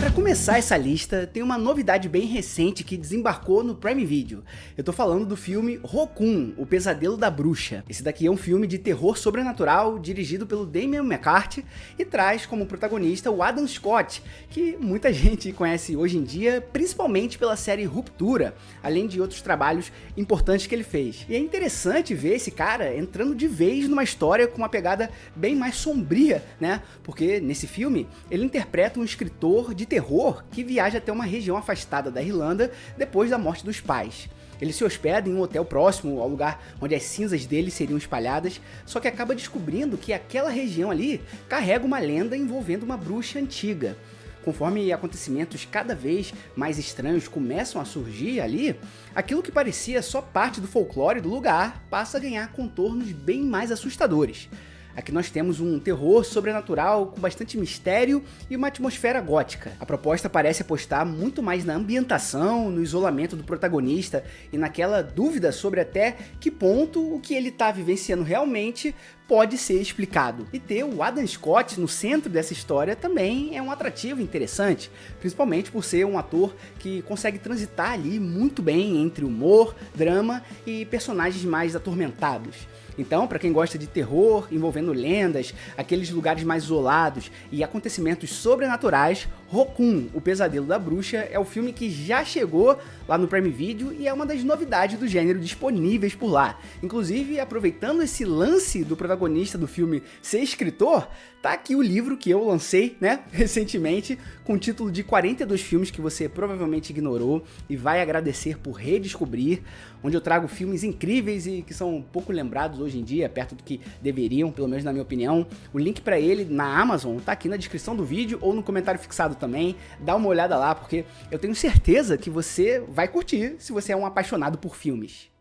Para começar essa lista, tem uma novidade bem recente que desembarcou no Prime Video. Eu tô falando do filme Rokun, O Pesadelo da Bruxa. Esse daqui é um filme de terror sobrenatural dirigido pelo Damian McCarthy e traz como protagonista o Adam Scott, que muita gente conhece hoje em dia, principalmente pela série Ruptura, além de outros trabalhos importantes que ele fez. E é interessante ver esse cara entrando de vez numa história com uma pegada bem mais sombria, né? Porque nesse filme ele interpreta um escritor de terror que viaja até uma região afastada da Irlanda depois da morte dos pais. Ele se hospeda em um hotel próximo ao lugar onde as cinzas dele seriam espalhadas, só que acaba descobrindo que aquela região ali carrega uma lenda envolvendo uma bruxa antiga. Conforme acontecimentos cada vez mais estranhos começam a surgir ali, aquilo que parecia só parte do folclore do lugar passa a ganhar contornos bem mais assustadores. Aqui nós temos um terror sobrenatural com bastante mistério e uma atmosfera gótica. A proposta parece apostar muito mais na ambientação, no isolamento do protagonista e naquela dúvida sobre até que ponto o que ele está vivenciando realmente pode ser explicado. E ter o Adam Scott no centro dessa história também é um atrativo interessante, principalmente por ser um ator que consegue transitar ali muito bem entre humor, drama e personagens mais atormentados. Então, para quem gosta de terror envolvendo lendas, aqueles lugares mais isolados e acontecimentos sobrenaturais, Rokun, O Pesadelo da Bruxa, é o filme que já chegou lá no Prime Video e é uma das novidades do gênero disponíveis por lá. Inclusive, aproveitando esse lance do protagonista do filme ser escritor, tá aqui o livro que eu lancei, né, recentemente, com o título de 42 filmes que você provavelmente ignorou e vai agradecer por redescobrir, onde eu trago filmes incríveis e que são pouco lembrados hoje em dia, perto do que deveriam, pelo menos na minha opinião. O link para ele na Amazon tá aqui na descrição do vídeo ou no comentário fixado também. Dá uma olhada lá, porque eu tenho certeza que você vai curtir se você é um apaixonado por filmes.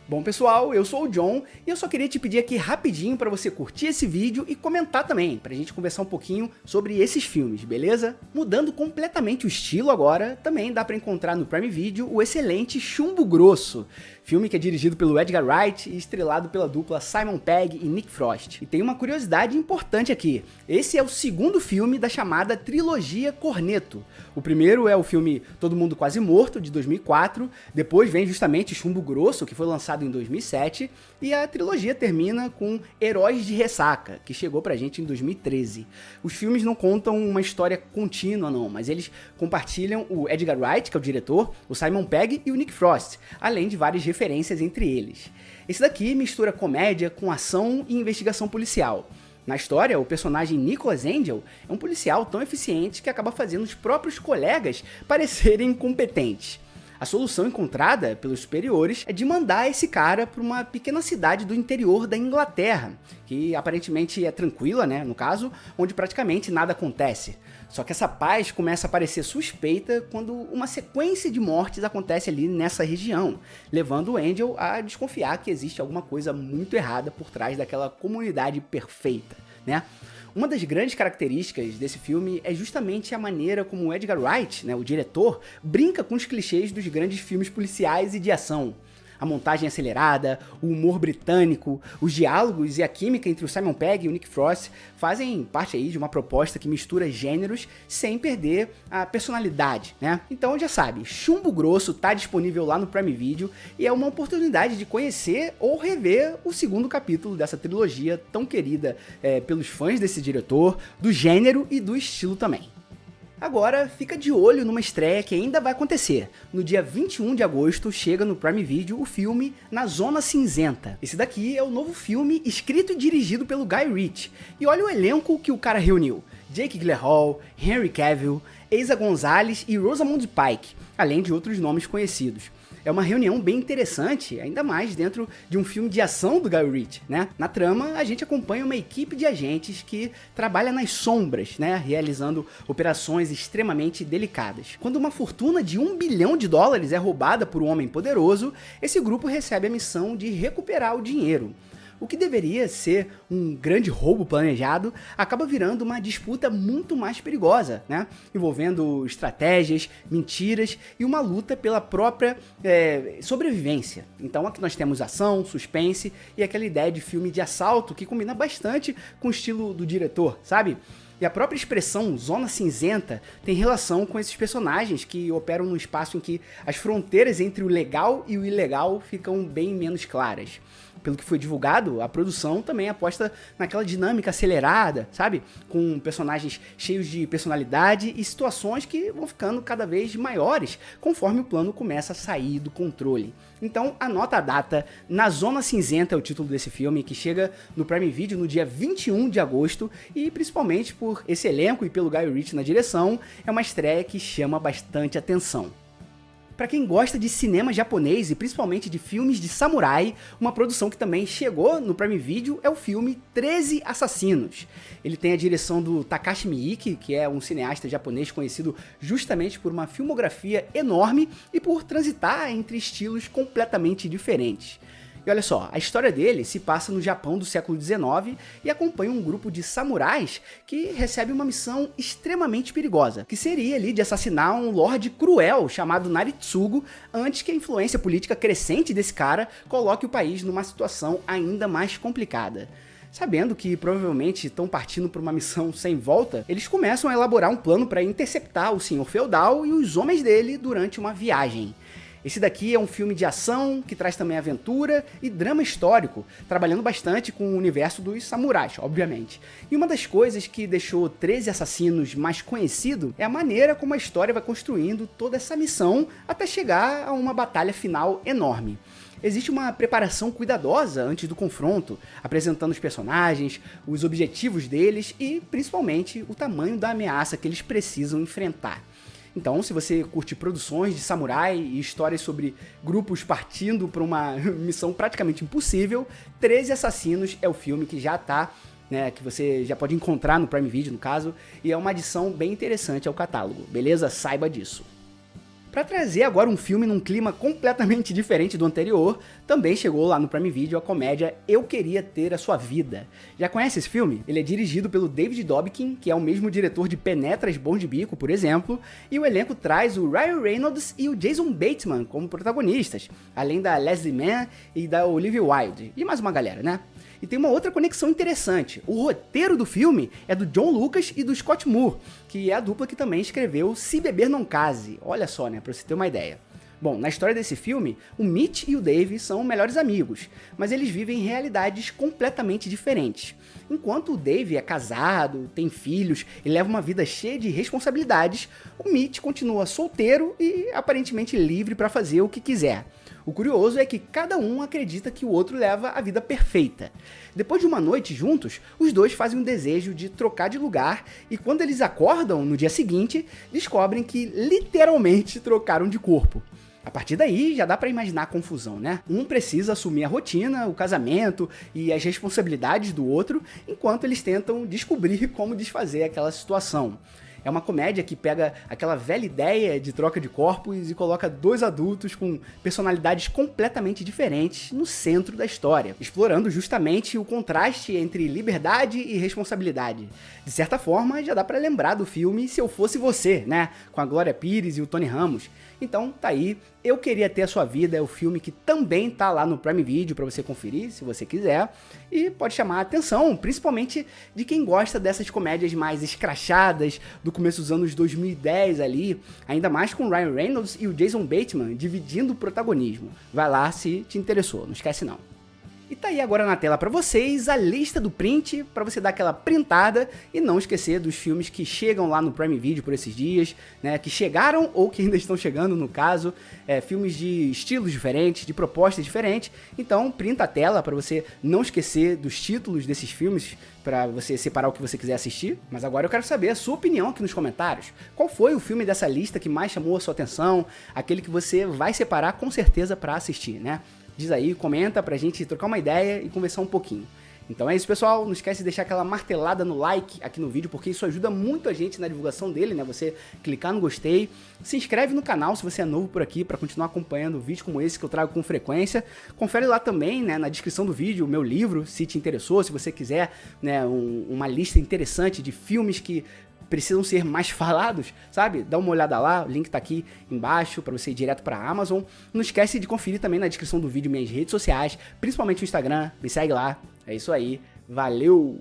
Bom pessoal, eu sou o John e eu só queria te pedir aqui rapidinho para você curtir esse vídeo e comentar também, pra gente conversar um pouquinho sobre esses filmes, beleza? Mudando completamente o estilo agora, também dá para encontrar no Prime Video o excelente Chumbo Grosso, filme que é dirigido pelo Edgar Wright e estrelado pela dupla Simon Pegg e Nick Frost. E tem uma curiosidade importante aqui, esse é o segundo filme da chamada trilogia Cornetto. O primeiro é o filme Todo Mundo Quase Morto, de 2004, depois vem justamente Chumbo Grosso, que foi lançado em 2007, e a trilogia termina com Heróis de Ressaca, que chegou pra gente em 2013. Os filmes não contam uma história contínua não, mas eles compartilham o Edgar Wright, que é o diretor, o Simon Pegg e o Nick Frost, além de várias referências entre eles. Esse daqui mistura comédia com ação e investigação policial. Na história, o personagem Nicholas Angel é um policial tão eficiente que acaba fazendo os próprios colegas parecerem incompetentes. A solução encontrada pelos superiores é de mandar esse cara para uma pequena cidade do interior da Inglaterra, que aparentemente é tranquila, né, no caso, onde praticamente nada acontece. Só que essa paz começa a parecer suspeita quando uma sequência de mortes acontece ali nessa região, levando o Angel a desconfiar que existe alguma coisa muito errada por trás daquela comunidade perfeita, né? Uma das grandes características desse filme é justamente a maneira como o Edgar Wright, né, o diretor, brinca com os clichês dos grandes filmes policiais e de ação. A montagem acelerada, o humor britânico, os diálogos e a química entre o Simon Pegg e o Nick Frost fazem parte aí de uma proposta que mistura gêneros sem perder a personalidade, né? Então já sabe, Chumbo Grosso tá disponível lá no Prime Video e é uma oportunidade de conhecer ou rever o segundo capítulo dessa trilogia tão querida pelos fãs desse diretor, do gênero e do estilo também. Agora, fica de olho numa estreia que ainda vai acontecer. No dia 21 de agosto, chega no Prime Video o filme Na Zona Cinzenta. Esse daqui é o novo filme escrito e dirigido pelo Guy Ritchie. E olha o elenco que o cara reuniu. Jake Gyllenhaal, Henry Cavill, Eiza Gonzalez e Rosamund Pike, além de outros nomes conhecidos. É uma reunião bem interessante, ainda mais dentro de um filme de ação do Guy Ritchie, né? Na trama, a gente acompanha uma equipe de agentes que trabalha nas sombras, né? Realizando operações extremamente delicadas. Quando uma fortuna de $1 bilhão é roubada por um homem poderoso, esse grupo recebe a missão de recuperar o dinheiro. O que deveria ser um grande roubo planejado acaba virando uma disputa muito mais perigosa, né? Envolvendo estratégias, mentiras e uma luta pela própria sobrevivência. Então aqui nós temos ação, suspense e aquela ideia de filme de assalto que combina bastante com o estilo do diretor, sabe? E a própria expressão zona cinzenta tem relação com esses personagens que operam num espaço em que as fronteiras entre o legal e o ilegal ficam bem menos claras. Pelo que foi divulgado, a produção também aposta naquela dinâmica acelerada, sabe? Com personagens cheios de personalidade e situações que vão ficando cada vez maiores conforme o plano começa a sair do controle. Então, anota a data, Na Zona Cinzenta é o título desse filme, que chega no Prime Video no dia 21 de agosto, e principalmente por esse elenco e pelo Guy Ritchie na direção, é uma estreia que chama bastante atenção. Para quem gosta de cinema japonês e principalmente de filmes de samurai, uma produção que também chegou no Prime Video é o filme 13 Assassinos. Ele tem a direção do Takashi Miike, que é um cineasta japonês conhecido justamente por uma filmografia enorme e por transitar entre estilos completamente diferentes. E olha só, a história dele se passa no Japão do século XIX e acompanha um grupo de samurais que recebe uma missão extremamente perigosa, que seria ali de assassinar um lorde cruel chamado Naritsugu, antes que a influência política crescente desse cara coloque o país numa situação ainda mais complicada. Sabendo que provavelmente estão partindo para uma missão sem volta, eles começam a elaborar um plano para interceptar o senhor feudal e os homens dele durante uma viagem. Esse daqui é um filme de ação, que traz também aventura e drama histórico, trabalhando bastante com o universo dos samurais, obviamente. E uma das coisas que deixou 13 Assassinos mais conhecido é a maneira como a história vai construindo toda essa missão até chegar a uma batalha final enorme. Existe uma preparação cuidadosa antes do confronto, apresentando os personagens, os objetivos deles e, principalmente, o tamanho da ameaça que eles precisam enfrentar. Então, se você curte produções de samurai e histórias sobre grupos partindo para uma missão praticamente impossível, 13 Assassinos é o filme que já tá, né, que você já pode encontrar no Prime Video, no caso, e é uma adição bem interessante ao catálogo, beleza? Saiba disso. Para trazer agora um filme num clima completamente diferente do anterior, também chegou lá no Prime Video a comédia Eu Queria Ter a Sua Vida. Já conhece esse filme? Ele é dirigido pelo David Dobkin, que é o mesmo diretor de Penetras Bons de Bico, por exemplo, e o elenco traz o Ryan Reynolds e o Jason Bateman como protagonistas, além da Leslie Mann e da Olivia Wilde, e mais uma galera, né? E tem uma outra conexão interessante. O roteiro do filme é do John Lucas e do Scott Moore, que é a dupla que também escreveu Se Beber Não Case. Olha só, né, pra você ter uma ideia. Bom, na história desse filme, o Mitch e o Dave são melhores amigos, mas eles vivem realidades completamente diferentes. Enquanto o Dave é casado, tem filhos e leva uma vida cheia de responsabilidades, o Mitch continua solteiro e aparentemente livre para fazer o que quiser. O curioso é que cada um acredita que o outro leva a vida perfeita. Depois de uma noite juntos, os dois fazem um desejo de trocar de lugar e quando eles acordam no dia seguinte, descobrem que literalmente trocaram de corpo. A partir daí já dá pra imaginar a confusão, né? Um precisa assumir a rotina, o casamento e as responsabilidades do outro, enquanto eles tentam descobrir como desfazer aquela situação. É uma comédia que pega aquela velha ideia de troca de corpos e coloca dois adultos com personalidades completamente diferentes no centro da história, explorando justamente o contraste entre liberdade e responsabilidade. De certa forma, já dá pra lembrar do filme Se Eu Fosse Você, né? Com a Glória Pires e o Tony Ramos. Então, tá aí. Eu Queria Ter a Sua Vida é o filme que também tá lá no Prime Video para você conferir, se você quiser, e pode chamar a atenção, principalmente de quem gosta dessas comédias mais escrachadas do começo dos anos 2010 ali, ainda mais com o Ryan Reynolds e o Jason Bateman dividindo o protagonismo. Vai lá se te interessou, não esquece não. E tá aí agora na tela pra vocês a lista do print, pra você dar aquela printada e não esquecer dos filmes que chegam lá no Prime Video por esses dias, né, que chegaram ou que ainda estão chegando no caso, filmes de estilos diferentes, de propostas diferentes, então printa a tela pra você não esquecer dos títulos desses filmes, pra você separar o que você quiser assistir. Mas agora eu quero saber a sua opinião aqui nos comentários. Qual foi o filme dessa lista que mais chamou a sua atenção, aquele que você vai separar com certeza pra assistir, né? Diz aí, comenta pra gente trocar uma ideia e conversar um pouquinho. Então é isso, pessoal, não esquece de deixar aquela martelada no like aqui no vídeo, porque isso ajuda muito a gente na divulgação dele, né? Você clicar no gostei, se inscreve no canal se você é novo por aqui, para continuar acompanhando vídeos como esse que eu trago com frequência. Confere lá também, né, na descrição do vídeo, o meu livro, se te interessou, se você quiser, né, uma lista interessante de filmes que precisam ser mais falados, sabe? Dá uma olhada lá, o link tá aqui embaixo para você ir direto para a Amazon. Não esquece de conferir também na descrição do vídeo minhas redes sociais, principalmente o Instagram, me segue lá. É isso aí, valeu!